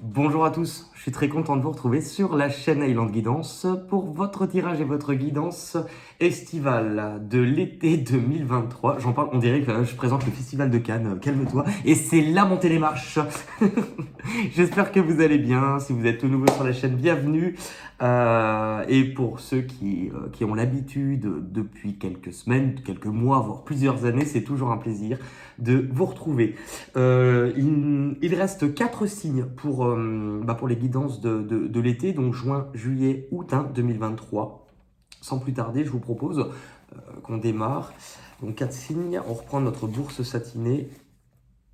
Bonjour à tous, je suis très content de vous retrouver sur la chaîne Highland Guidance pour votre tirage et votre guidance estivale de l'été 2023. J'en parle, on dirait que je présente le festival de Cannes, calme-toi. Et c'est la montée des marches. J'espère que vous allez bien. Si vous êtes tout nouveau sur la chaîne, bienvenue. Et pour ceux qui ont l'habitude depuis quelques semaines, quelques mois, voire plusieurs années, c'est toujours un plaisir de vous retrouver. Il reste 4 signes pour les guidances de l'été, donc juin, juillet, août 2023. Sans plus tarder, je vous propose qu'on démarre. Donc 4 signes, on reprend notre bourse satinée.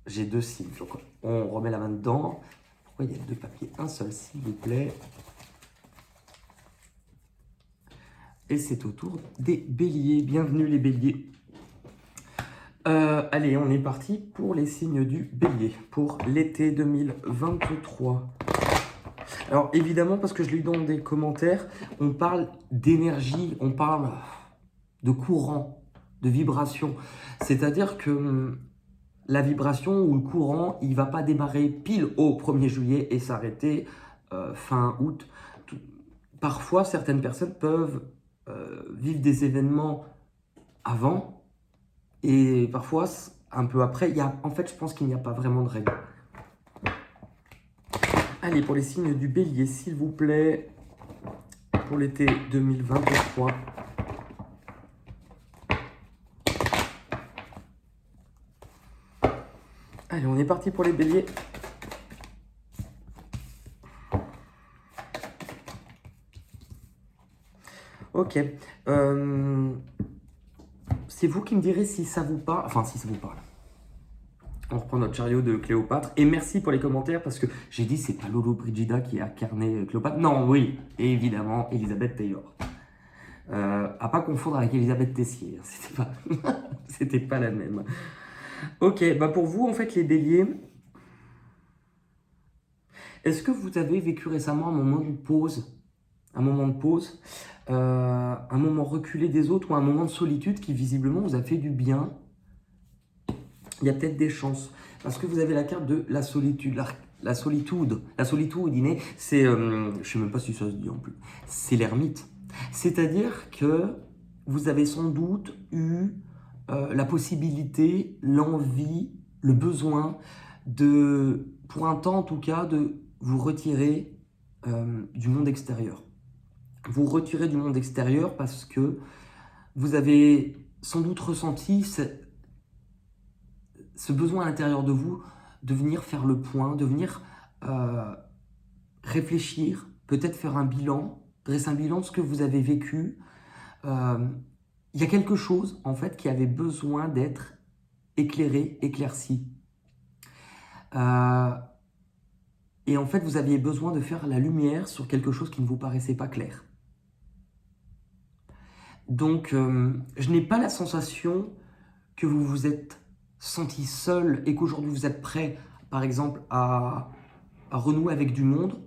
J'ai 2 signes, donc on remet la main dedans. Pourquoi il y a 2 papiers? Un seul, s'il vous plaît. Et c'est au tour des béliers. Bienvenue les béliers. Allez, on est parti pour les signes du bélier, pour l'été 2023. Alors évidemment, parce que je l'ai eu dans des commentaires, on parle d'énergie, on parle de courant, de vibration. C'est-à-dire que la vibration ou le courant, il ne va pas démarrer pile au 1er juillet et s'arrêter fin août. Parfois, certaines personnes peuvent vivre des événements avant, et parfois, un peu après, en fait, je pense qu'il n'y a pas vraiment de règle. Allez, pour les signes du bélier, s'il vous plaît, pour l'été 2023. Allez, on est parti pour les béliers. Ok. C'est vous qui me direz si ça vous parle. Enfin, si ça vous parle. On reprend notre chariot de Cléopâtre. Et merci pour les commentaires parce que j'ai dit c'est pas Lolo Brigida qui a incarné Cléopâtre. Non, oui, évidemment, Elisabeth Taylor. À pas confondre avec Elisabeth Tessier. C'était pas la même. Ok, bah pour vous, en fait, les béliers, est-ce que vous avez vécu récemment un moment de pause? Un moment de pause, un moment reculé des autres ou un moment de solitude qui visiblement vous a fait du bien? Il y a peut-être des chances. Parce que vous avez la carte de la solitude. La solitude, c'est, je ne sais même pas si ça se dit en plus, c'est l'ermite. C'est-à-dire que vous avez sans doute eu la possibilité, l'envie, le besoin de, pour un temps en tout cas, de vous retirer du monde extérieur. Vous retirez du monde extérieur parce que vous avez sans doute ressenti ce besoin à l'intérieur de vous de venir faire le point, de venir réfléchir, peut-être faire un bilan, dresser un bilan de ce que vous avez vécu. Il y a quelque chose, en fait, qui avait besoin d'être éclairé, éclairci. Et en fait, vous aviez besoin de faire la lumière sur quelque chose qui ne vous paraissait pas clair. Donc, je n'ai pas la sensation que vous vous êtes senti seul et qu'aujourd'hui vous êtes prêt, par exemple, à renouer avec du monde.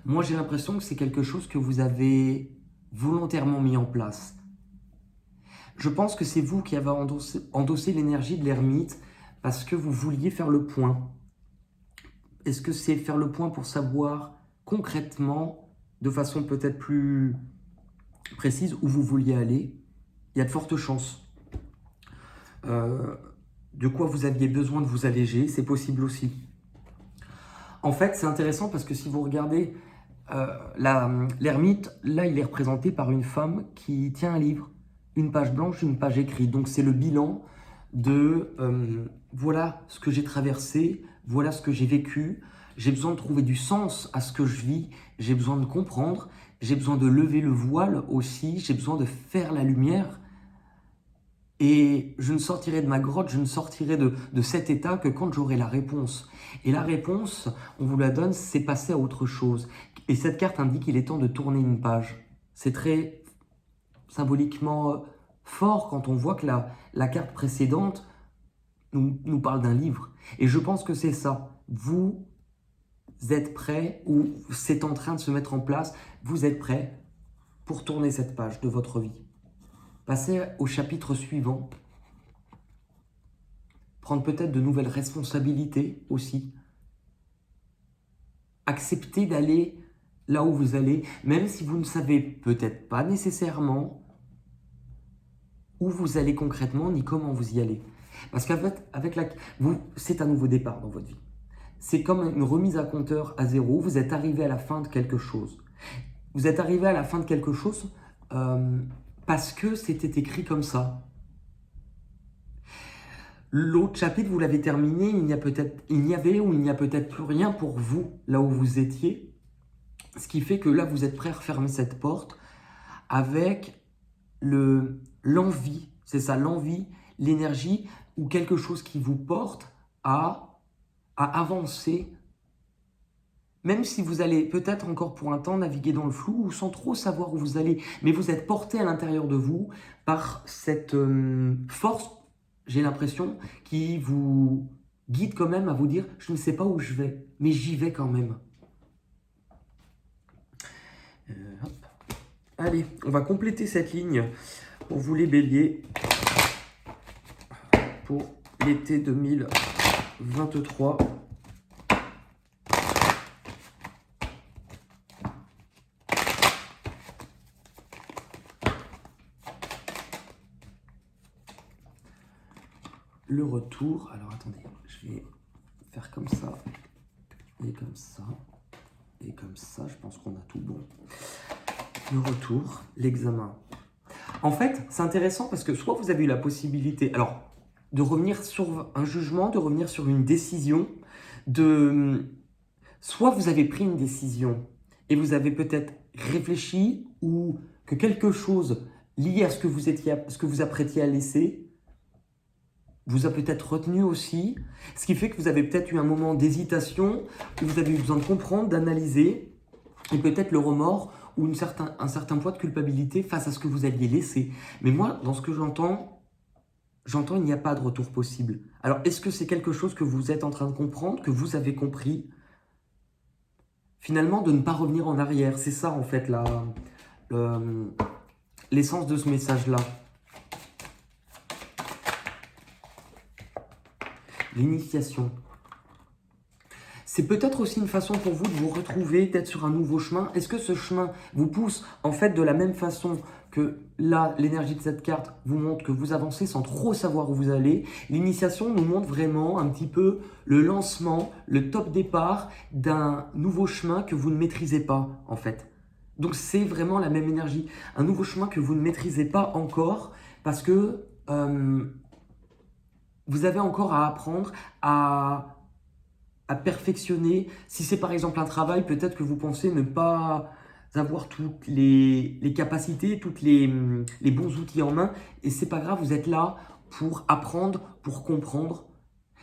Moi, j'ai l'impression que c'est quelque chose que vous avez volontairement mis en place. Je pense que c'est vous qui avez endossé l'énergie de l'ermite parce que vous vouliez faire le point. Est-ce que c'est faire le point pour savoir concrètement, de façon peut-être plus précise, où vous vouliez aller? Il y a de fortes chances. De quoi vous aviez besoin de vous alléger, c'est possible aussi. En fait, c'est intéressant parce que si vous regardez l'ermite, là, il est représenté par une femme qui tient un livre, une page blanche, une page écrite. Donc, c'est le bilan de voilà ce que j'ai traversé, voilà ce que j'ai vécu. J'ai besoin de trouver du sens à ce que je vis, j'ai besoin de comprendre, j'ai besoin de lever le voile aussi, j'ai besoin de faire la lumière. Et je ne sortirai de ma grotte, je ne sortirai de cet état que quand j'aurai la réponse. Et la réponse, on vous la donne, c'est passer à autre chose. Et cette carte indique qu'il est temps de tourner une page. C'est très symboliquement fort quand on voit que la carte précédente nous parle d'un livre. Et je pense que c'est ça. Vous êtes prêts, ou c'est en train de se mettre en place, vous êtes prêts pour tourner cette page de votre vie. Passer au chapitre suivant. Prendre peut-être de nouvelles responsabilités aussi. accepter d'aller là où vous allez, même si vous ne savez peut-être pas nécessairement où vous allez concrètement, ni comment vous y allez. Parce c'est un nouveau départ dans votre vie. C'est comme une remise à compteur à zéro, vous êtes arrivé à la fin de quelque chose. Vous êtes arrivé à la fin de quelque chose parce que c'était écrit comme ça. L'autre chapitre, vous l'avez terminé, il n'y a peut-être plus rien pour vous là où vous étiez. Ce qui fait que là, vous êtes prêt à refermer cette porte avec l'envie, c'est ça, l'envie, l'énergie ou quelque chose qui vous porte à avancer. Même si vous allez peut-être encore pour un temps naviguer dans le flou ou sans trop savoir où vous allez, mais vous êtes porté à l'intérieur de vous par cette force, j'ai l'impression, qui vous guide quand même à vous dire « je ne sais pas où je vais, mais j'y vais quand même ». Allez, on va compléter cette ligne pour vous les béliers pour l'été 2023. Le retour, alors attendez, je vais faire comme ça, et comme ça, et comme ça, je pense qu'on a tout bon. Le retour, l'examen. En fait, c'est intéressant parce que soit vous avez eu la possibilité, alors, de revenir sur un jugement, de revenir sur une décision, soit vous avez pris une décision et vous avez peut-être réfléchi ou que quelque chose lié à ce que vous apprêtiez à laisser vous a peut-être retenu aussi, ce qui fait que vous avez peut-être eu un moment d'hésitation, où vous avez eu besoin de comprendre, d'analyser, et peut-être le remords ou un certain poids de culpabilité face à ce que vous aviez laissé. Mais moi, dans ce que j'entends il n'y a pas de retour possible. Alors, est-ce que c'est quelque chose que vous êtes en train de comprendre, que vous avez compris? Finalement, de ne pas revenir en arrière, c'est ça en fait l'essence de ce message-là. L'initiation. C'est peut-être aussi une façon pour vous de vous retrouver, d'être sur un nouveau chemin. Est-ce que ce chemin vous pousse en fait de la même façon que là, l'énergie de cette carte vous montre que vous avancez sans trop savoir où vous allez? L'initiation nous montre vraiment un petit peu le lancement, le top départ d'un nouveau chemin que vous ne maîtrisez pas en fait. Donc c'est vraiment la même énergie. Un nouveau chemin que vous ne maîtrisez pas encore parce que vous avez encore à apprendre, à perfectionner. Si c'est par exemple un travail, peut-être que vous pensez ne pas avoir toutes les capacités, toutes les bons outils en main. Et c'est pas grave, vous êtes là pour apprendre, pour comprendre.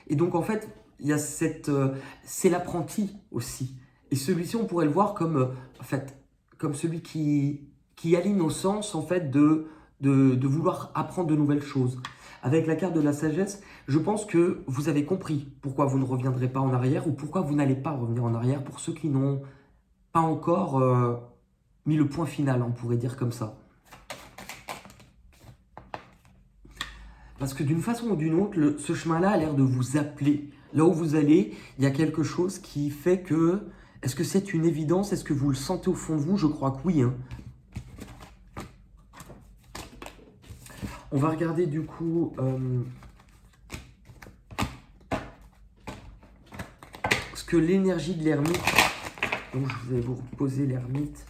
Et donc en fait, il y a c'est l'apprenti aussi. Et celui-ci, on pourrait le voir comme, comme celui qui aligne nos sens en fait de vouloir apprendre de nouvelles choses. Avec la carte de la sagesse, je pense que vous avez compris pourquoi vous ne reviendrez pas en arrière ou pourquoi vous n'allez pas revenir en arrière pour ceux qui n'ont pas encore mis le point final, on pourrait dire comme ça. Parce que d'une façon ou d'une autre, ce chemin-là a l'air de vous appeler. Là où vous allez, il y a quelque chose qui fait que... Est-ce que c'est une évidence? Est-ce que vous le sentez au fond de vous? Je crois que oui. Hein. On va regarder du coup ce que l'énergie de l'ermite, donc je vais vous reposer l'ermite,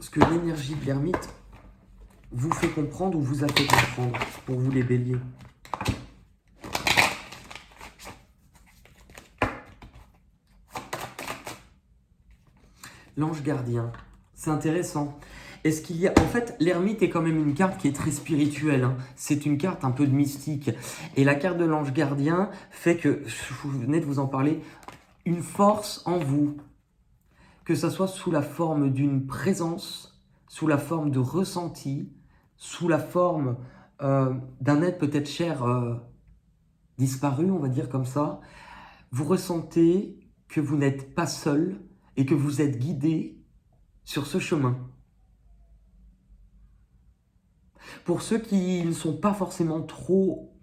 ce que l'énergie de l'ermite vous fait comprendre ou vous a fait comprendre pour vous les béliers. L'ange gardien, c'est intéressant. Est-ce qu'il y a... En fait, l'ermite est quand même une carte qui est très spirituelle. Hein. C'est une carte un peu de mystique. Et la carte de l'ange gardien fait que, je venais de vous en parler, une force en vous. Que ça soit sous la forme d'une présence, sous la forme de ressenti, sous la forme d'un être peut-être cher disparu, on va dire comme ça. Vous ressentez que vous n'êtes pas seul et que vous êtes guidé sur ce chemin. Pour ceux qui ne sont pas forcément trop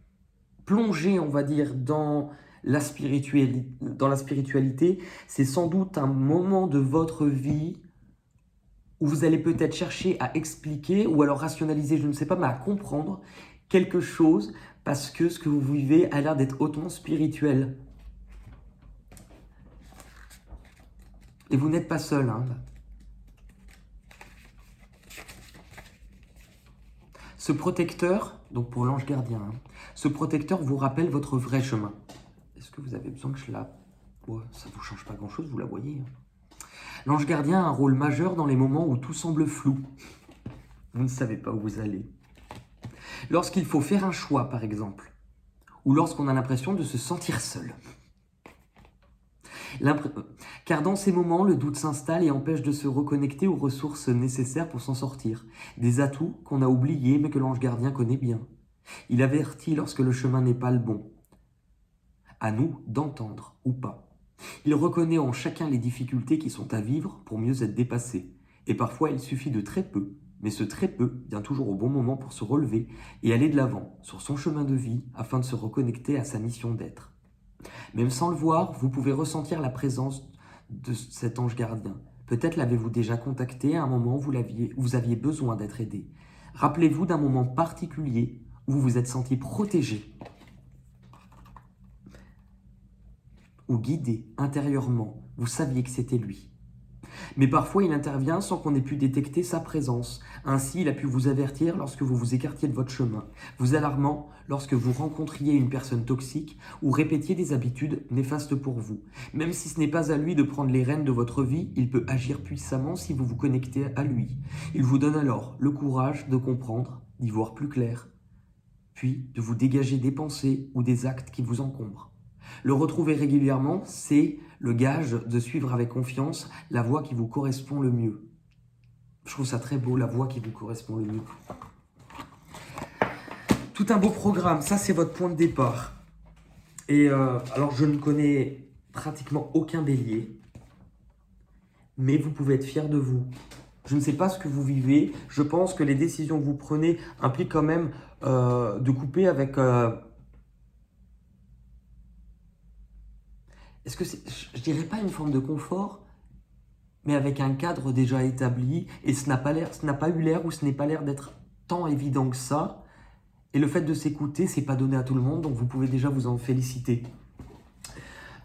plongés, on va dire, dans dans la spiritualité, c'est sans doute un moment de votre vie où vous allez peut-être chercher à expliquer ou alors rationaliser, je ne sais pas, mais à comprendre quelque chose parce que ce que vous vivez a l'air d'être hautement spirituel. Et vous n'êtes pas seul, hein. Ce protecteur, donc pour l'ange gardien, hein, ce protecteur vous rappelle votre vrai chemin. Est-ce que vous avez besoin que je la... Ouais, ça ne vous change pas grand-chose, vous la voyez. L'ange gardien a un rôle majeur dans les moments où tout semble flou. Vous ne savez pas où vous allez. Lorsqu'il faut faire un choix, par exemple, ou lorsqu'on a l'impression de se sentir seul. Car dans ces moments, le doute s'installe et empêche de se reconnecter aux ressources nécessaires pour s'en sortir. Des atouts qu'on a oubliés mais que l'ange gardien connaît bien. Il avertit lorsque le chemin n'est pas le bon. À nous d'entendre ou pas. Il reconnaît en chacun les difficultés qui sont à vivre pour mieux être dépassées. Et parfois, il suffit de très peu, mais ce très peu vient toujours au bon moment pour se relever et aller de l'avant sur son chemin de vie afin de se reconnecter à sa mission d'être. Même sans le voir, vous pouvez ressentir la présence de cet ange gardien. Peut-être l'avez-vous déjà contacté à un moment où vous aviez besoin d'être aidé. Rappelez-vous d'un moment particulier où vous vous êtes senti protégé ou guidé intérieurement. Vous saviez que c'était lui. Mais parfois, il intervient sans qu'on ait pu détecter sa présence. Ainsi, il a pu vous avertir lorsque vous vous écartiez de votre chemin, vous alarmant lorsque vous rencontriez une personne toxique ou répétiez des habitudes néfastes pour vous. Même si ce n'est pas à lui de prendre les rênes de votre vie, il peut agir puissamment si vous vous connectez à lui. Il vous donne alors le courage de comprendre, d'y voir plus clair, puis de vous dégager des pensées ou des actes qui vous encombrent. Le retrouver régulièrement, c'est le gage de suivre avec confiance la voie qui vous correspond le mieux. Je trouve ça très beau, la voie qui vous correspond le mieux. Tout un beau programme, ça c'est votre point de départ. Et alors je ne connais pratiquement aucun bélier, mais vous pouvez être fier de vous. Je ne sais pas ce que vous vivez, je pense que les décisions que vous prenez impliquent quand même de couper avec... Est-ce que c'est, je dirais pas une forme de confort, mais avec un cadre déjà établi, et ce n'a pas eu l'air ou ce n'est pas l'air d'être tant évident que ça. Et le fait de s'écouter, c'est pas donné à tout le monde, donc vous pouvez déjà vous en féliciter.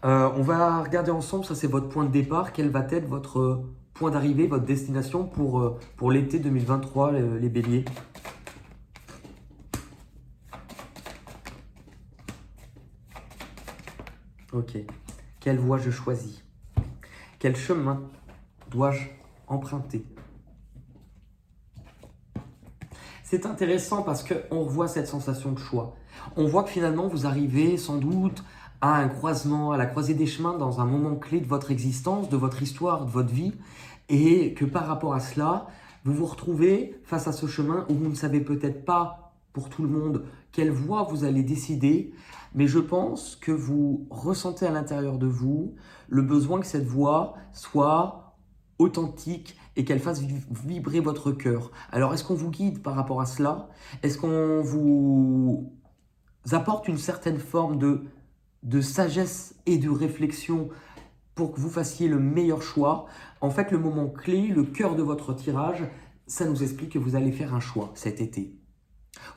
On va regarder ensemble, ça c'est votre point de départ, quel va être votre point d'arrivée, votre destination pour l'été 2023, les béliers. Ok. Quelle voie je choisis? Quel chemin dois-je emprunter? C'est intéressant parce qu'on revoit cette sensation de choix. On voit que finalement vous arrivez sans doute à un croisement, à la croisée des chemins dans un moment clé de votre existence, de votre histoire, de votre vie, et que par rapport à cela, vous vous retrouvez face à ce chemin où vous ne savez peut-être pas pour tout le monde quelle voie vous allez décider, mais je pense que vous ressentez à l'intérieur de vous le besoin que cette voix soit authentique et qu'elle fasse vibrer votre cœur. Alors, est-ce qu'on vous guide par rapport à cela? Est-ce qu'on vous apporte une certaine forme de sagesse et de réflexion pour que vous fassiez le meilleur choix? En fait, le moment clé, le cœur de votre tirage, ça nous explique que vous allez faire un choix cet été.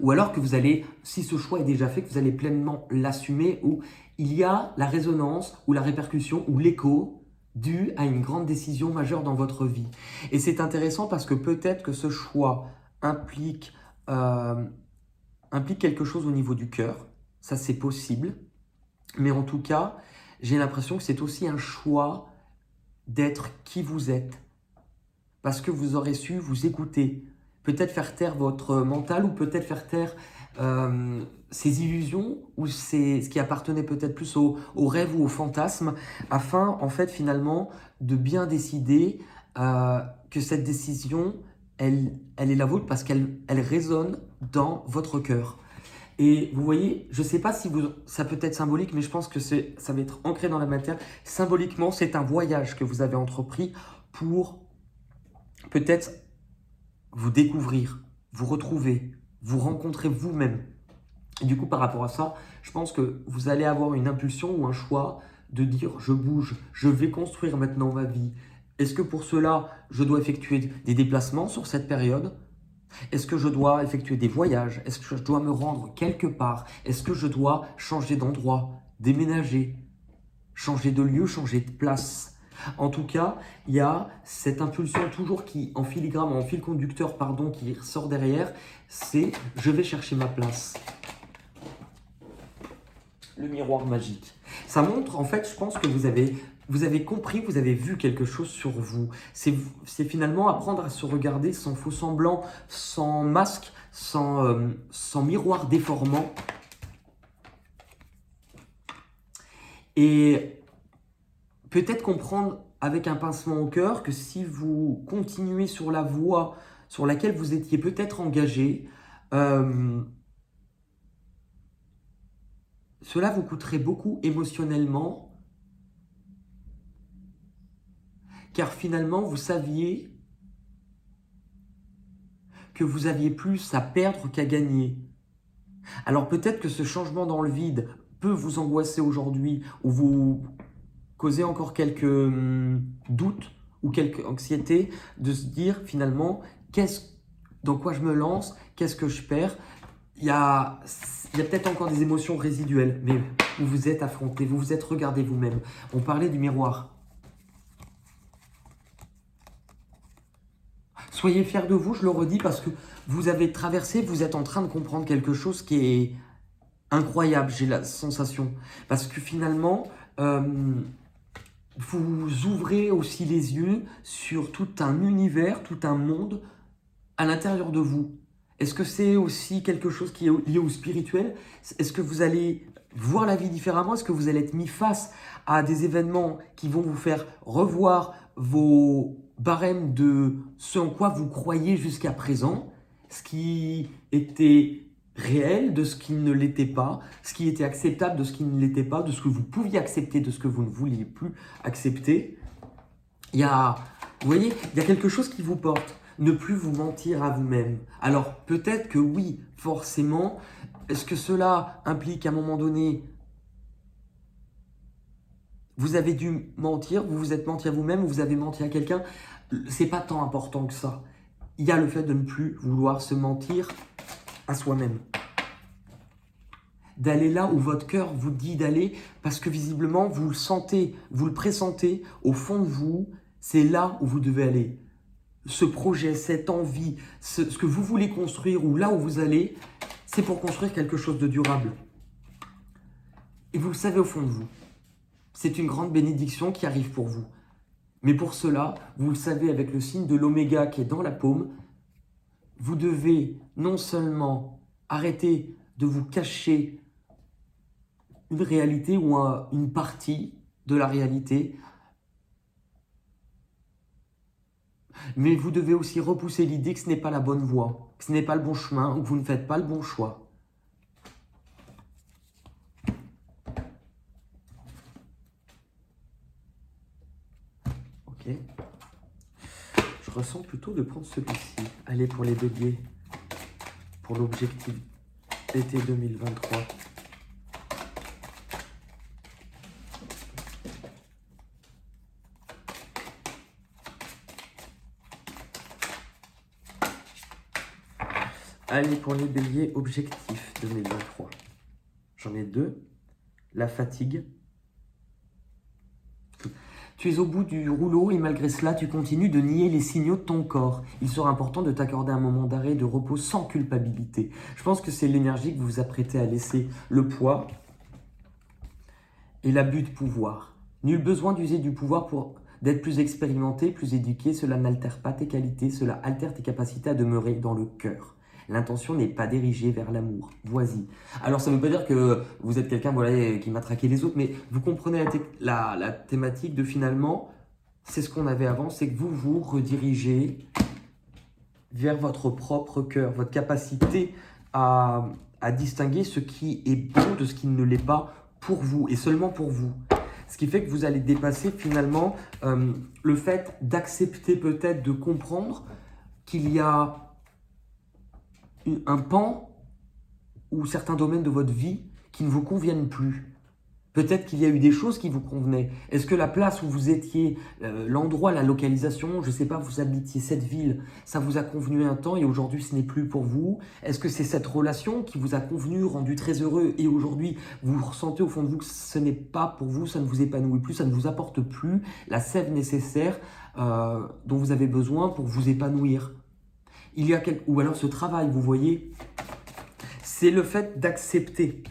Ou alors que vous allez, si ce choix est déjà fait, que vous allez pleinement l'assumer, où il y a la résonance ou la répercussion ou l'écho dû à une grande décision majeure dans votre vie. Et c'est intéressant parce que peut-être que ce choix implique quelque chose au niveau du cœur, ça c'est possible, mais en tout cas, j'ai l'impression que c'est aussi un choix d'être qui vous êtes, parce que vous aurez su vous écouter, peut-être faire taire votre mental ou peut-être faire taire ces illusions ou ce qui appartenait peut-être plus au rêve ou au fantasme, afin en fait finalement de bien décider que cette décision, elle est la vôtre parce qu'elle résonne dans votre cœur. Et vous voyez, je ne sais pas si ça peut être symbolique, mais je pense que ça va être ancré dans la matière. Symboliquement, c'est un voyage que vous avez entrepris pour peut-être vous découvrir, vous retrouver, vous rencontrer vous-même. Et du coup, par rapport à ça, je pense que vous allez avoir une impulsion ou un choix de dire je bouge, je vais construire maintenant ma vie. Est-ce que pour cela, je dois effectuer des déplacements sur cette période? Est-ce que je dois effectuer des voyages? Est-ce que je dois me rendre quelque part? Est-ce que je dois changer d'endroit, déménager, changer de lieu, changer de place? En tout cas, il y a cette impulsion toujours qui, en filigrane, en fil conducteur, pardon, qui ressort derrière, c'est je vais chercher ma place. Le miroir magique. Ça montre, en fait, je pense que vous avez compris, vous avez vu quelque chose sur vous. C'est finalement apprendre à se regarder sans faux semblant, sans masque, sans miroir déformant. Et peut-être comprendre avec un pincement au cœur que si vous continuez sur la voie sur laquelle vous étiez peut-être engagé, cela vous coûterait beaucoup émotionnellement, car finalement, vous saviez que vous aviez plus à perdre qu'à gagner. Alors peut-être que ce changement dans le vide peut vous angoisser aujourd'hui, ou vous causer encore quelques doutes ou quelques anxiétés, de se dire finalement, dans quoi je me lance, qu'est-ce que je perds. Il y a peut-être encore des émotions résiduelles, mais vous vous êtes affronté, vous vous êtes regardé vous-même. On parlait du miroir. Soyez fiers de vous, je le redis, parce que vous avez traversé, vous êtes en train de comprendre quelque chose qui est incroyable, j'ai la sensation. Parce que finalement, vous ouvrez aussi les yeux sur tout un univers, tout un monde à l'intérieur de vous. Est-ce que c'est aussi quelque chose qui est lié au spirituel? Est-ce que vous allez voir la vie différemment? Est-ce que vous allez être mis face à des événements qui vont vous faire revoir vos barèmes de ce en quoi vous croyez jusqu'à présent, ce qui était réel, de ce qui ne l'était pas, ce qui était acceptable, de ce qui ne l'était pas, de ce que vous pouviez accepter, de ce que vous ne vouliez plus accepter? Vous voyez, il y a quelque chose qui vous porte. Ne plus vous mentir à vous-même. Alors peut-être que oui, forcément, est-ce que cela implique à un moment donné, vous avez dû mentir, vous vous êtes menti à vous-même, ou vous avez menti à quelqu'un? C'est pas tant important que ça. Il y a le fait de ne plus vouloir se mentir à soi-même. D'aller là où votre cœur vous dit d'aller, parce que visiblement, vous le sentez, vous le pressentez, au fond de vous, c'est là où vous devez aller. Ce projet, cette envie, ce que vous voulez construire ou là où vous allez, c'est pour construire quelque chose de durable. Et vous le savez au fond de vous. C'est une grande bénédiction qui arrive pour vous. Mais pour cela, vous le savez avec le signe de l'oméga qui est dans la paume, vous devez non seulement arrêter de vous cacher une réalité ou une partie de la réalité, mais vous devez aussi repousser l'idée que ce n'est pas la bonne voie, que ce n'est pas le bon chemin ou que vous ne faites pas le bon choix. Ok. Je ressens plutôt de prendre celui-ci. Allez pour les béliers, pour l'objectif été 2023. Allez pour les béliers, objectif 2023. J'en ai deux. La fatigue. Tu es au bout du rouleau et malgré cela, tu continues de nier les signaux de ton corps. Il sera important de t'accorder un moment d'arrêt, de repos sans culpabilité. Je pense que c'est l'énergie que vous vous apprêtez à laisser, le poids et l'abus de pouvoir. Nul besoin d'user du pouvoir pour d'être plus expérimenté, plus éduqué. Cela n'altère pas tes qualités, cela altère tes capacités à demeurer dans le cœur. L'intention n'est pas dirigée vers l'amour. Voici. Alors, ça ne veut pas dire que vous êtes quelqu'un qui matraquait les autres, mais vous comprenez la thématique de finalement, c'est ce qu'on avait avant, c'est que vous vous redirigez vers votre propre cœur, votre capacité à distinguer ce qui est bon de ce qui ne l'est pas pour vous et seulement pour vous. Ce qui fait que vous allez dépasser finalement le fait d'accepter peut-être de comprendre qu'il y a un pan ou certains domaines de votre vie qui ne vous conviennent plus. Peut-être qu'il y a eu des choses qui vous convenaient. Est-ce que la place où vous étiez, l'endroit, la localisation, je ne sais pas, vous habitiez cette ville, ça vous a convenu un temps et aujourd'hui ce n'est plus pour vous? Est-ce que c'est cette relation qui vous a convenu, rendu très heureux et aujourd'hui vous ressentez au fond de vous que ce n'est pas pour vous, ça ne vous épanouit plus, ça ne vous apporte plus la sève nécessaire dont vous avez besoin pour vous épanouir? Ou alors ce travail, vous voyez, c'est le fait d'accepter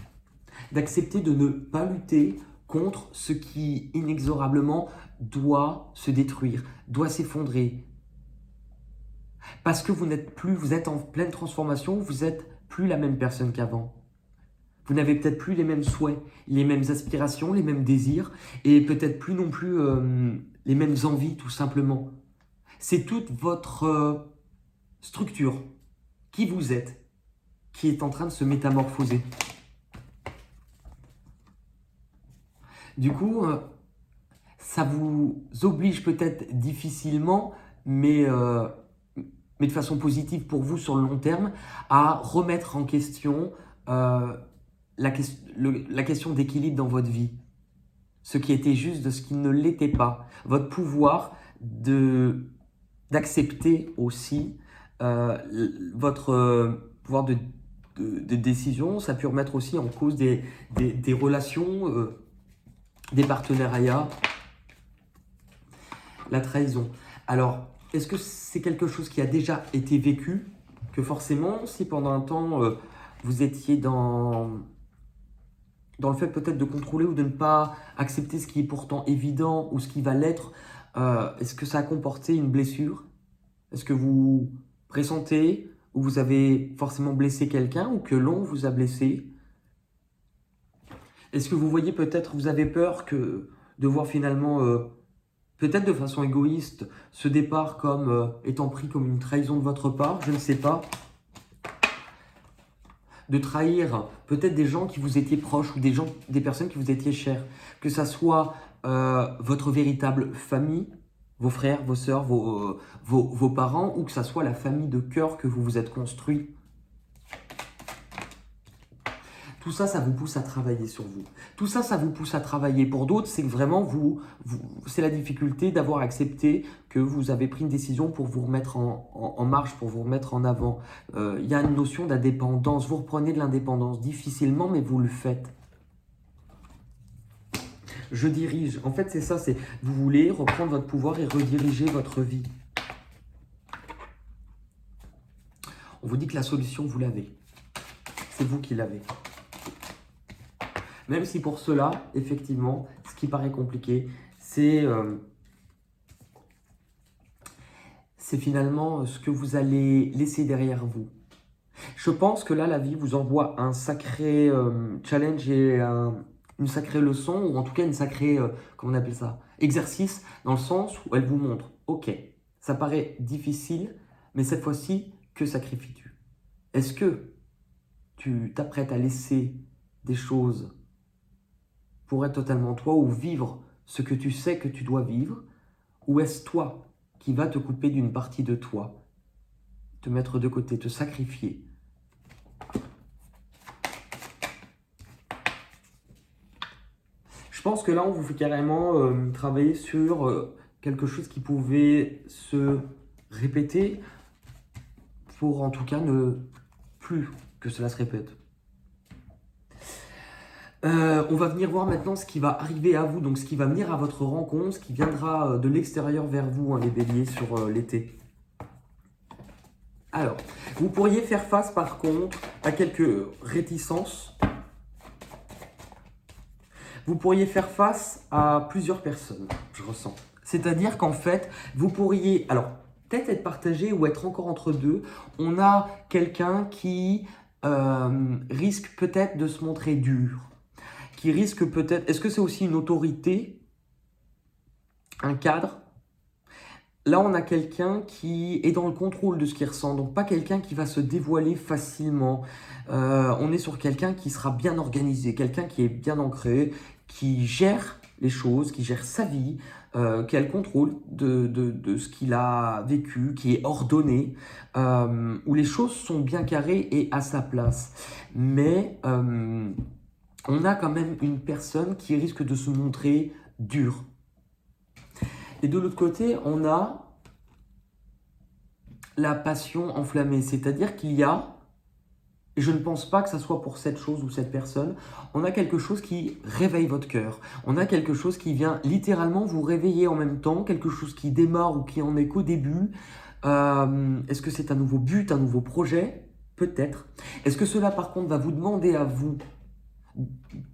de ne pas lutter contre ce qui inexorablement doit se détruire, doit s'effondrer. Parce que vous êtes en pleine transformation, vous n'êtes plus la même personne qu'avant. Vous n'avez peut-être plus les mêmes souhaits, les mêmes aspirations, les mêmes désirs, et peut-être plus non plus les mêmes envies, tout simplement. C'est toute votre structure, qui vous êtes, qui est en train de se métamorphoser. Du coup, ça vous oblige peut-être difficilement, mais de façon positive pour vous sur le long terme, à remettre en question la question d'équilibre dans votre vie. Ce qui était juste de ce qui ne l'était pas. Votre pouvoir d'accepter aussi votre pouvoir de décision, ça peut remettre aussi en cause des relations, des partenariats, la trahison. Alors, est-ce que c'est quelque chose qui a déjà été vécu? Que forcément, si pendant un temps, vous étiez dans le fait peut-être de contrôler ou de ne pas accepter ce qui est pourtant évident ou ce qui va l'être, est-ce que ça a comporté une blessure? Est-ce que vous pressentez ou vous avez forcément blessé quelqu'un ou que l'on vous a blessé? Est-ce que vous voyez peut-être, vous avez peur de voir finalement, peut-être de façon égoïste, ce départ comme étant pris comme une trahison de votre part? Je ne sais pas. De trahir peut-être des gens qui vous étiez proches ou des personnes qui vous étiez chères. Que ça soit votre véritable famille, vos frères, vos sœurs, vos parents, ou que ça soit la famille de cœur que vous vous êtes construit. Tout ça, ça vous pousse à travailler sur vous. Tout ça, ça vous pousse à travailler. Pour d'autres, c'est que vraiment, c'est la difficulté d'avoir accepté que vous avez pris une décision pour vous remettre en marche, pour vous remettre en avant. Il y a une notion d'indépendance. Vous reprenez de l'indépendance difficilement, mais vous le faites. Je dirige. En fait, c'est ça. Vous voulez reprendre votre pouvoir et rediriger votre vie. On vous dit que la solution, vous l'avez. C'est vous qui l'avez. Même si pour cela, effectivement, ce qui paraît compliqué, c'est finalement ce que vous allez laisser derrière vous. Je pense que là, la vie vous envoie un sacré challenge et une sacrée leçon, ou en tout cas une sacrée, comment on appelle ça, exercice, dans le sens où elle vous montre, ok, ça paraît difficile, mais cette fois-ci, que sacrifies-tu? Est-ce que tu t'apprêtes à laisser des choses pour être totalement toi ou vivre ce que tu sais que tu dois vivre? Ou est-ce toi qui vas te couper d'une partie de toi, te mettre de côté, te sacrifier? Je pense que là, on vous fait carrément travailler sur quelque chose qui pouvait se répéter pour en tout cas ne plus que cela se répète. On va venir voir maintenant ce qui va arriver à vous, donc ce qui va venir à votre rencontre, ce qui viendra de l'extérieur vers vous, hein, les béliers, sur l'été. Alors, vous pourriez faire face par contre à quelques réticences. Vous pourriez faire face à plusieurs personnes, je ressens. C'est-à-dire qu'en fait, vous pourriez, alors, peut-être être partagé ou être encore entre deux. On a quelqu'un qui risque peut-être de se montrer dur. Qui risque peut-être... Est-ce que c'est aussi une autorité? Un cadre? Là, on a quelqu'un qui est dans le contrôle de ce qu'il ressent. Donc, pas quelqu'un qui va se dévoiler facilement. On est sur quelqu'un qui sera bien organisé, quelqu'un qui est bien ancré, qui gère les choses, qui gère sa vie, qui a le contrôle de ce qu'il a vécu, qui est ordonné, où les choses sont bien carrées et à sa place. Mais on a quand même une personne qui risque de se montrer dure. Et de l'autre côté, on a la passion enflammée, c'est-à-dire qu'il y a, et je ne pense pas que ça soit pour cette chose ou cette personne, on a quelque chose qui réveille votre cœur. On a quelque chose qui vient littéralement vous réveiller en même temps, quelque chose qui démarre ou qui en est qu'au début. Est-ce que c'est un nouveau but, un nouveau projet? Peut-être. Est-ce que cela par contre va vous demander à vous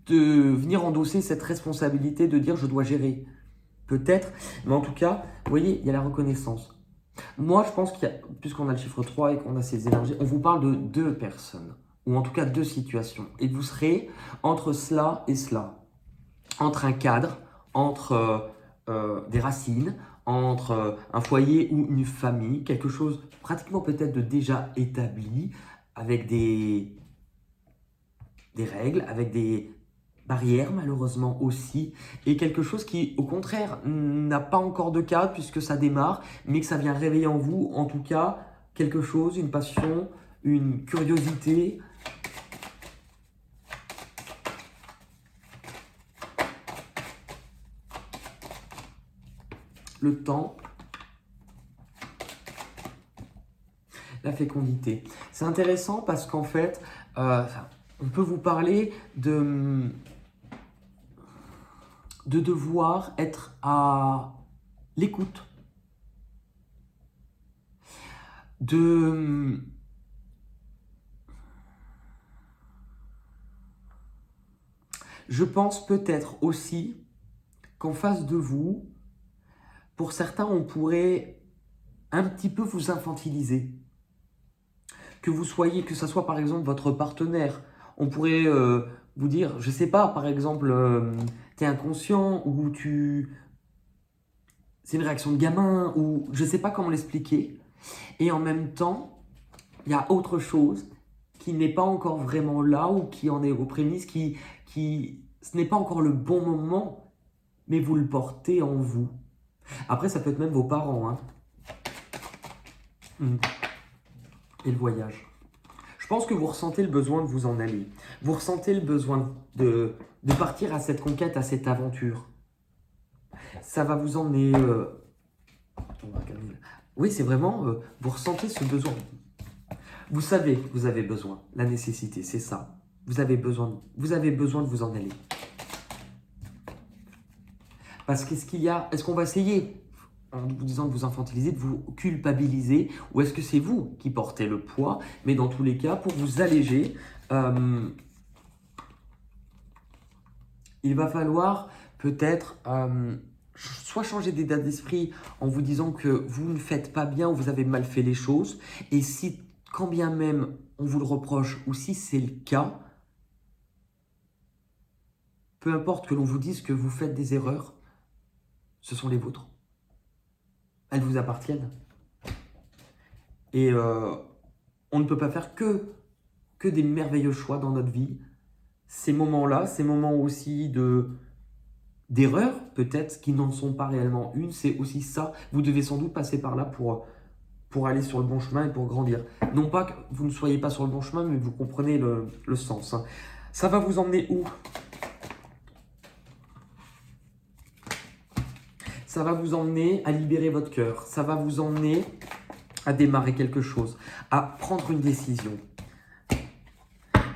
de venir endosser cette responsabilité de dire je dois gérer? Peut-être, mais en tout cas, vous voyez, il y a la reconnaissance. Moi, je pense qu'il y a, puisqu'on a le chiffre 3 et qu'on a ces énergies, on vous parle de deux personnes, ou en tout cas deux situations. Et vous serez entre cela et cela. Entre un cadre, entre des racines, entre un foyer ou une famille, quelque chose pratiquement peut-être de déjà établi, avec des règles, avec des barrières malheureusement aussi, et quelque chose qui au contraire n'a pas encore de cadre puisque ça démarre, mais que ça vient réveiller en vous, en tout cas, quelque chose, une passion, une curiosité. Le temps, la fécondité. C'est intéressant parce qu'en fait, on peut vous parler de devoir être à l'écoute, Je pense peut-être aussi qu'en face de vous, pour certains, on pourrait un petit peu vous infantiliser. Que vous soyez, que ce soit par exemple votre partenaire, on pourrait vous dire, je sais pas, par exemple, t'es inconscient ou c'est une réaction de gamin ou je sais pas comment l'expliquer. Et en même temps, il y a autre chose qui n'est pas encore vraiment là ou qui en est aux prémices, ce n'est pas encore le bon moment, mais vous le portez en vous. Après, ça peut être même vos parents. Hein. Et le voyage. Je pense que vous ressentez le besoin de vous en aller. Vous ressentez le besoin de partir à cette conquête, à cette aventure. Ça va vous emmener... Oui, c'est vraiment... vous ressentez ce besoin. Vous savez que vous avez besoin. La nécessité, c'est ça. Vous avez besoin de vous en aller. Parce qu'est-ce qu'il y a? Est-ce qu'on va essayer, en vous disant de vous infantiliser, de vous culpabiliser? Ou est-ce que c'est vous qui portez le poids? Mais dans tous les cas, pour vous alléger, il va falloir peut-être soit changer d'état d'esprit en vous disant que vous ne faites pas bien ou vous avez mal fait les choses. Et si, quand bien même on vous le reproche ou si c'est le cas, peu importe que l'on vous dise que vous faites des erreurs, ce sont les vôtres. Elles vous appartiennent. Et on ne peut pas faire que des merveilleux choix dans notre vie. Ces moments-là, ces moments aussi d'erreurs, peut-être, qui n'en sont pas réellement une, c'est aussi ça. Vous devez sans doute passer par là pour aller sur le bon chemin et pour grandir. Non pas que vous ne soyez pas sur le bon chemin, mais vous comprenez le sens. Hein. Ça va vous emmener où ? Ça va vous emmener à libérer votre cœur. Ça va vous emmener à démarrer quelque chose, à prendre une décision.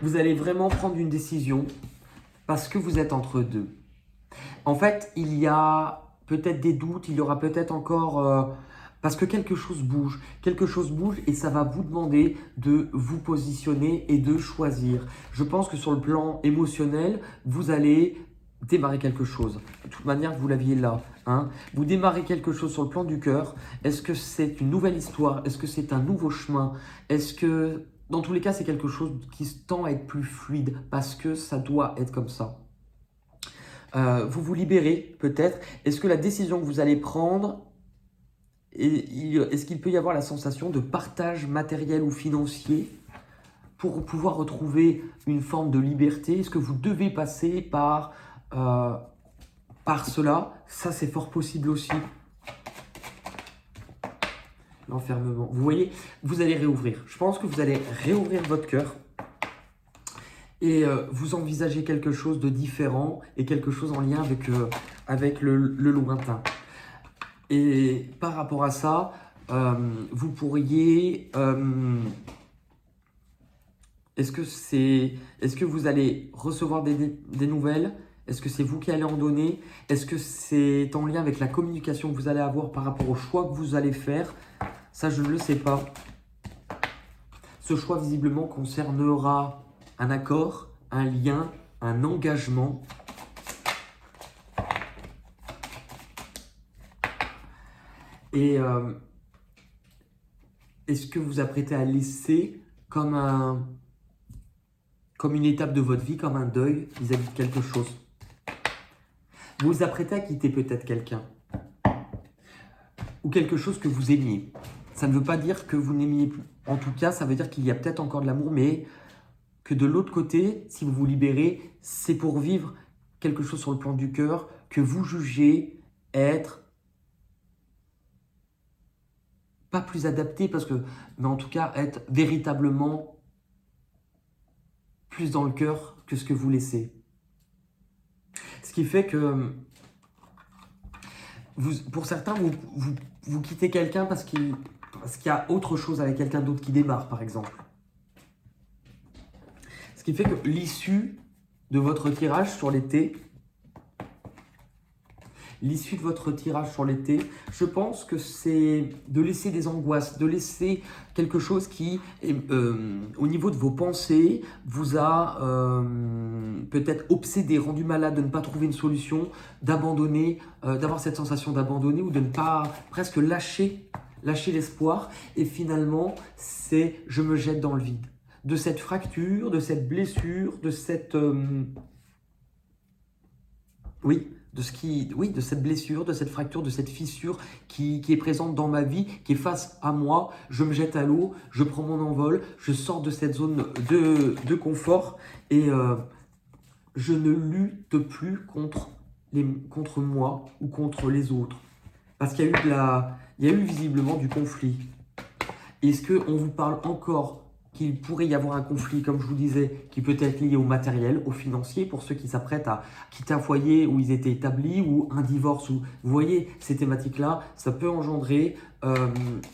Vous allez vraiment prendre une décision parce que vous êtes entre deux. En fait, il y a peut-être des doutes, il y aura peut-être encore... parce que quelque chose bouge et ça va vous demander de vous positionner et de choisir. Je pense que sur le plan émotionnel, vous allez démarrer quelque chose. De toute manière, vous l'aviez là. Hein. Vous démarrez quelque chose sur le plan du cœur. Est-ce que c'est une nouvelle histoire? Est-ce que c'est un nouveau chemin? Est-ce que, dans tous les cas, c'est quelque chose qui tend à être plus fluide parce que ça doit être comme ça. Vous vous libérez peut-être. Est-ce que la décision que vous allez prendre, est-ce qu'il peut y avoir la sensation de partage matériel ou financier pour pouvoir retrouver une forme de liberté? Est-ce que vous devez passer par par cela. Ça, c'est fort possible aussi. L'enfermement. Vous voyez, vous allez réouvrir. Je pense que vous allez réouvrir votre cœur et vous envisagez quelque chose de différent et quelque chose en lien avec le lointain. Et par rapport à ça, vous pourriez... est-ce que vous allez recevoir des nouvelles? Est-ce que c'est vous qui allez en donner? Est-ce que c'est en lien avec la communication que vous allez avoir par rapport au choix que vous allez faire? Ça, je ne le sais pas. Ce choix, visiblement, concernera un accord, un lien, un engagement. Et est-ce que vous vous apprêtez à laisser comme une étape de votre vie, comme un deuil vis-à-vis de quelque chose? Vous vous apprêtez à quitter peut-être quelqu'un ou quelque chose que vous aimiez. Ça ne veut pas dire que vous n'aimiez plus. En tout cas, ça veut dire qu'il y a peut-être encore de l'amour, mais que de l'autre côté, si vous vous libérez, c'est pour vivre quelque chose sur le plan du cœur que vous jugez être pas plus adapté, mais en tout cas être véritablement plus dans le cœur que ce que vous laissez. Ce qui fait que pour certains, vous quittez quelqu'un parce qu'il y a autre chose avec quelqu'un d'autre qui démarre, par exemple. Ce qui fait que l'issue de votre tirage sur l'été, je pense que c'est de laisser des angoisses, de laisser quelque chose qui, au niveau de vos pensées, vous a peut-être obsédé, rendu malade, de ne pas trouver une solution, d'abandonner, d'avoir cette sensation d'abandonner ou de ne pas presque lâcher l'espoir. Et finalement, c'est je me jette dans le vide. De cette fracture, de cette blessure, de cette... de cette blessure, de cette fracture, de cette fissure qui est présente dans ma vie, qui est face à moi. Je me jette à l'eau, je prends mon envol, je sors de cette zone de confort et je ne lutte plus contre moi ou contre les autres. Parce qu'il y a eu visiblement du conflit. Est-ce qu'on vous parle encore qu'il pourrait y avoir un conflit, comme je vous disais, qui peut être lié au matériel, au financier, pour ceux qui s'apprêtent à quitter un foyer où ils étaient établis, ou un divorce, vous voyez, ces thématiques-là, ça peut engendrer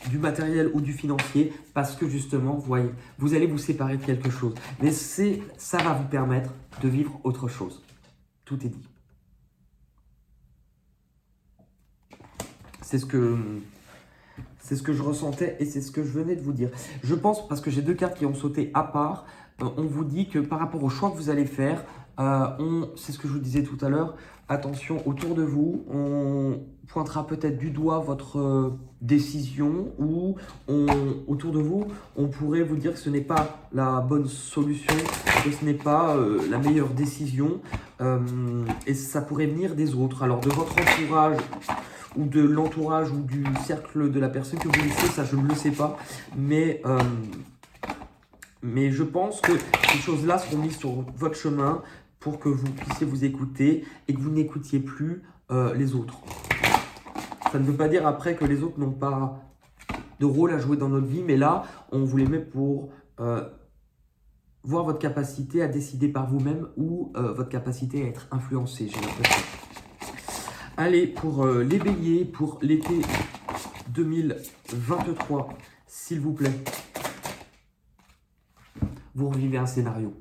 du matériel ou du financier, parce que justement, vous voyez, vous allez vous séparer de quelque chose. Mais ça va vous permettre de vivre autre chose. Tout est dit. C'est ce que je ressentais et c'est ce que je venais de vous dire. Je pense, parce que j'ai deux cartes qui ont sauté à part, on vous dit que par rapport au choix que vous allez faire, c'est ce que je vous disais tout à l'heure, attention, autour de vous, on pointera peut-être du doigt votre décision ou autour de vous, on pourrait vous dire que ce n'est pas la bonne solution, que ce n'est pas la meilleure décision et ça pourrait venir des autres. Alors de votre entourage ou de l'entourage ou du cercle de la personne que vous laissez, ça je ne le sais pas, mais je pense que ces choses-là seront mises sur votre chemin pour que vous puissiez vous écouter et que vous n'écoutiez plus les autres. Ça ne veut pas dire après que les autres n'ont pas de rôle à jouer dans notre vie, mais là, on vous les met pour voir votre capacité à décider par vous-même ou votre capacité à être influencé, j'ai l'impression. Allez, pour les béliers, pour l'été 2023, s'il vous plaît, vous revivez un scénario.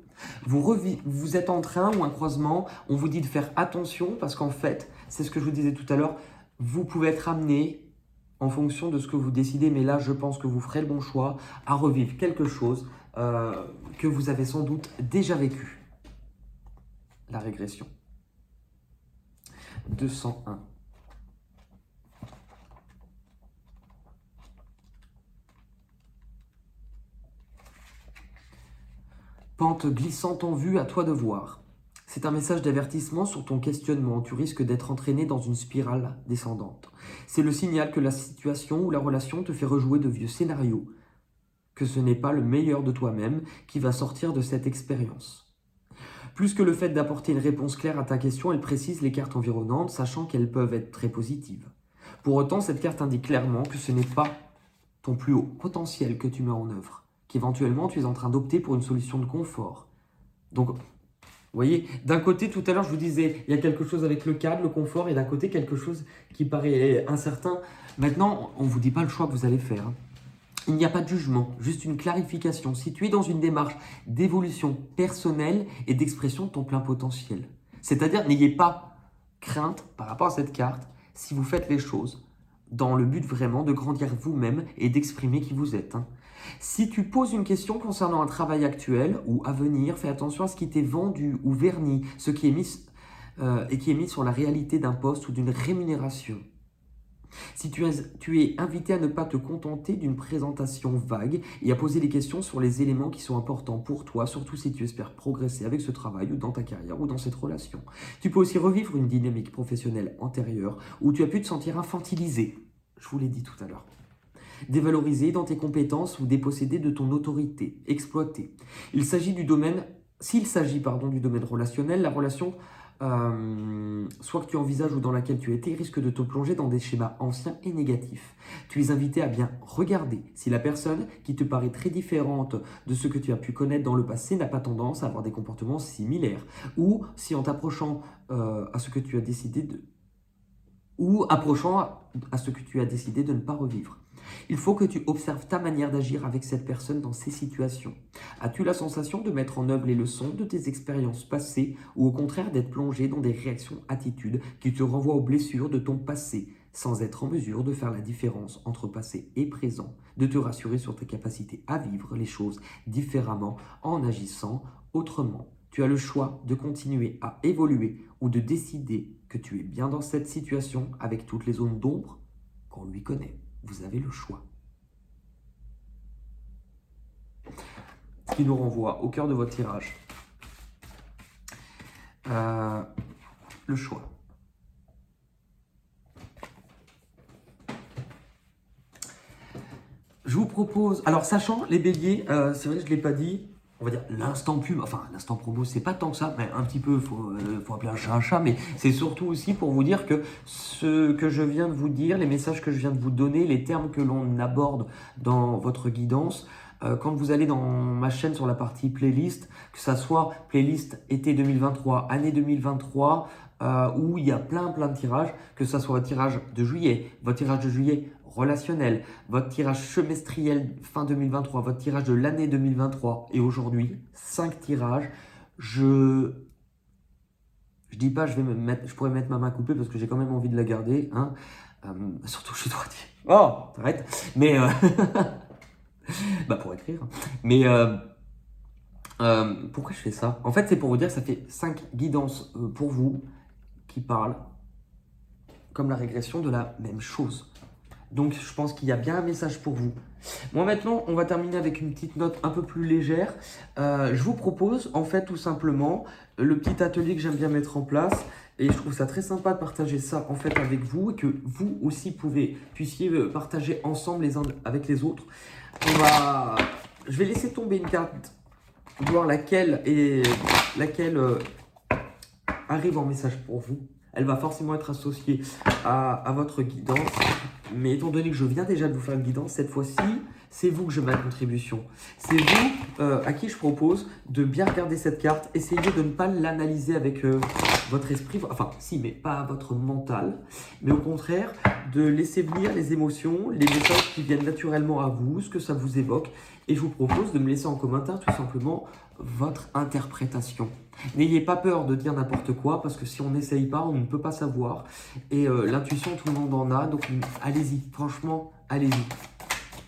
Vous êtes en train ou un croisement, on vous dit de faire attention parce qu'en fait, c'est ce que je vous disais tout à l'heure, vous pouvez être amené en fonction de ce que vous décidez, mais là, je pense que vous ferez le bon choix à revivre quelque chose que vous avez sans doute déjà vécu. La régression. 201. Pente glissante en vue, à toi de voir. C'est un message d'avertissement sur ton questionnement. Tu risques d'être entraîné dans une spirale descendante. C'est le signal que la situation ou la relation te fait rejouer de vieux scénarios, que ce n'est pas le meilleur de toi-même qui va sortir de cette expérience. Plus que le fait d'apporter une réponse claire à ta question, elle précise les cartes environnantes, sachant qu'elles peuvent être très positives. Pour autant, cette carte indique clairement que ce n'est pas ton plus haut potentiel que tu mets en œuvre, qu'éventuellement tu es en train d'opter pour une solution de confort. Donc, vous voyez, d'un côté, tout à l'heure, je vous disais, il y a quelque chose avec le cadre, le confort, et d'un côté, quelque chose qui paraît incertain. Maintenant, on ne vous dit pas le choix que vous allez faire. Il n'y a pas de jugement, juste une clarification. Si tu es dans une démarche d'évolution personnelle et d'expression de ton plein potentiel. C'est-à-dire, n'ayez pas crainte par rapport à cette carte si vous faites les choses dans le but vraiment de grandir vous-même et d'exprimer qui vous êtes. Si tu poses une question concernant un travail actuel ou à venir, fais attention à ce qui t'est vendu ou verni, ce qui est mis, et qui est mis sur la réalité d'un poste ou d'une rémunération. Si tu es invité à ne pas te contenter d'une présentation vague et à poser des questions sur les éléments qui sont importants pour toi, surtout si tu espères progresser avec ce travail ou dans ta carrière ou dans cette relation. Tu peux aussi revivre une dynamique professionnelle antérieure où tu as pu te sentir infantilisé, je vous l'ai dit tout à l'heure, dévalorisé dans tes compétences ou dépossédé de ton autorité, exploité. S'il s'agit du domaine relationnel, la relation soit que tu envisages ou dans laquelle tu étais, risque de te plonger dans des schémas anciens et négatifs. Tu es invité à bien regarder si la personne qui te paraît très différente de ce que tu as pu connaître dans le passé n'a pas tendance à avoir des comportements similaires, ou si en t'approchant à ce que tu as décidé de ne pas revivre. Il faut que tu observes ta manière d'agir avec cette personne dans ces situations. As-tu la sensation de mettre en œuvre les leçons de tes expériences passées ou au contraire d'être plongé dans des réactions-attitudes qui te renvoient aux blessures de ton passé sans être en mesure de faire la différence entre passé et présent, de te rassurer sur ta capacité à vivre les choses différemment en agissant autrement. Tu as le choix de continuer à évoluer ou de décider que tu es bien dans cette situation avec toutes les zones d'ombre qu'on lui connaît. Vous avez le choix. Ce qui nous renvoie au cœur de votre tirage. Le choix. Je vous propose, alors sachant les béliers, c'est vrai que je ne l'ai pas dit, on va dire l'instant pub, enfin l'instant promo, c'est pas tant que ça, mais un petit peu, faut appeler un chat, mais c'est surtout aussi pour vous dire que ce que je viens de vous dire, les messages que je viens de vous donner, les termes que l'on aborde dans votre guidance, quand vous allez dans ma chaîne sur la partie playlist, que ça soit playlist été 2023, année 2023, où il y a plein de tirages, que ça soit votre tirage de juillet, votre tirage de juillet relationnel, votre tirage semestriel fin 2023, votre tirage de l'année 2023 et aujourd'hui, 5 tirages. Je dis pas, je pourrais mettre ma main coupée parce que j'ai quand même envie de la garder, hein. Surtout je suis droitier. Oh, arrête. Mais bah pour écrire. Mais pourquoi je fais ça? En fait, c'est pour vous dire que ça fait 5 guidances pour vous qui parlent comme la régression de la même chose. Donc, je pense qu'il y a bien un message pour vous. Moi, maintenant, on va terminer avec une petite note un peu plus légère. Je vous propose, en fait, tout simplement, le petit atelier que j'aime bien mettre en place. Et je trouve ça très sympa de partager ça, en fait, avec vous. Et que vous aussi puissiez partager ensemble les uns avec les autres. Je vais laisser tomber une carte, voir laquelle arrive en message pour vous. Elle va forcément être associée à votre guidance. Mais étant donné que je viens déjà de vous faire une guidance, cette fois-ci, c'est vous que je mets ma contribution. C'est vous à qui je propose de bien regarder cette carte. Essayez de ne pas l'analyser avec votre esprit. Enfin, si, mais pas votre mental. Mais au contraire, de laisser venir les émotions, les messages qui viennent naturellement à vous, ce que ça vous évoque. Et je vous propose de me laisser en commentaire tout simplement votre interprétation. N'ayez pas peur de dire n'importe quoi parce que si on n'essaye pas, on ne peut pas savoir. Et l'intuition, tout le monde en a. Donc allez-y, franchement, allez-y.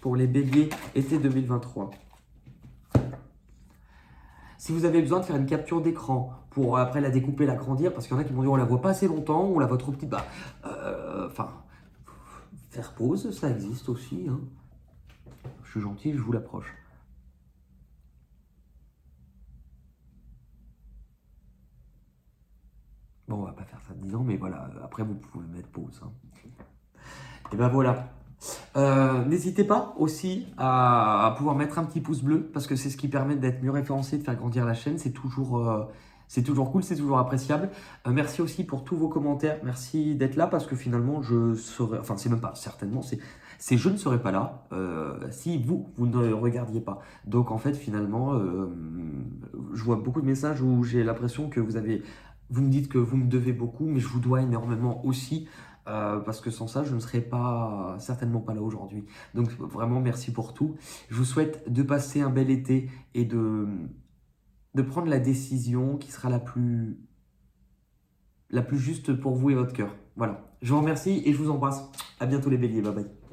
Pour les béliers, été 2023. Si vous avez besoin de faire une capture d'écran pour après la découper, l'agrandir, parce qu'il y en a qui m'ont dit on la voit pas assez longtemps, on la voit trop petite, faire pause, ça existe aussi. Hein. Je suis gentil, je vous l'approche. Bon, on va pas faire ça de 10 ans, mais voilà, après vous pouvez mettre pause. Hein. Et ben voilà. N'hésitez pas aussi à pouvoir mettre un petit pouce bleu, parce que c'est ce qui permet d'être mieux référencé, de faire grandir la chaîne. C'est toujours C'est toujours cool, c'est toujours appréciable. Merci aussi pour tous vos commentaires. Merci d'être là parce que finalement, je serais. Enfin, c'est même pas certainement, c'est je ne serais pas là si vous ne regardiez pas. Donc en fait, finalement, je vois beaucoup de messages où j'ai l'impression que vous me dites que vous me devez beaucoup, mais je vous dois énormément aussi. Parce que sans ça, je ne serais pas certainement pas là aujourd'hui. Donc vraiment, merci pour tout. Je vous souhaite de passer un bel été et de prendre la décision qui sera la plus juste pour vous et votre cœur. Voilà. Je vous remercie et je vous embrasse. À bientôt les béliers. Bye bye.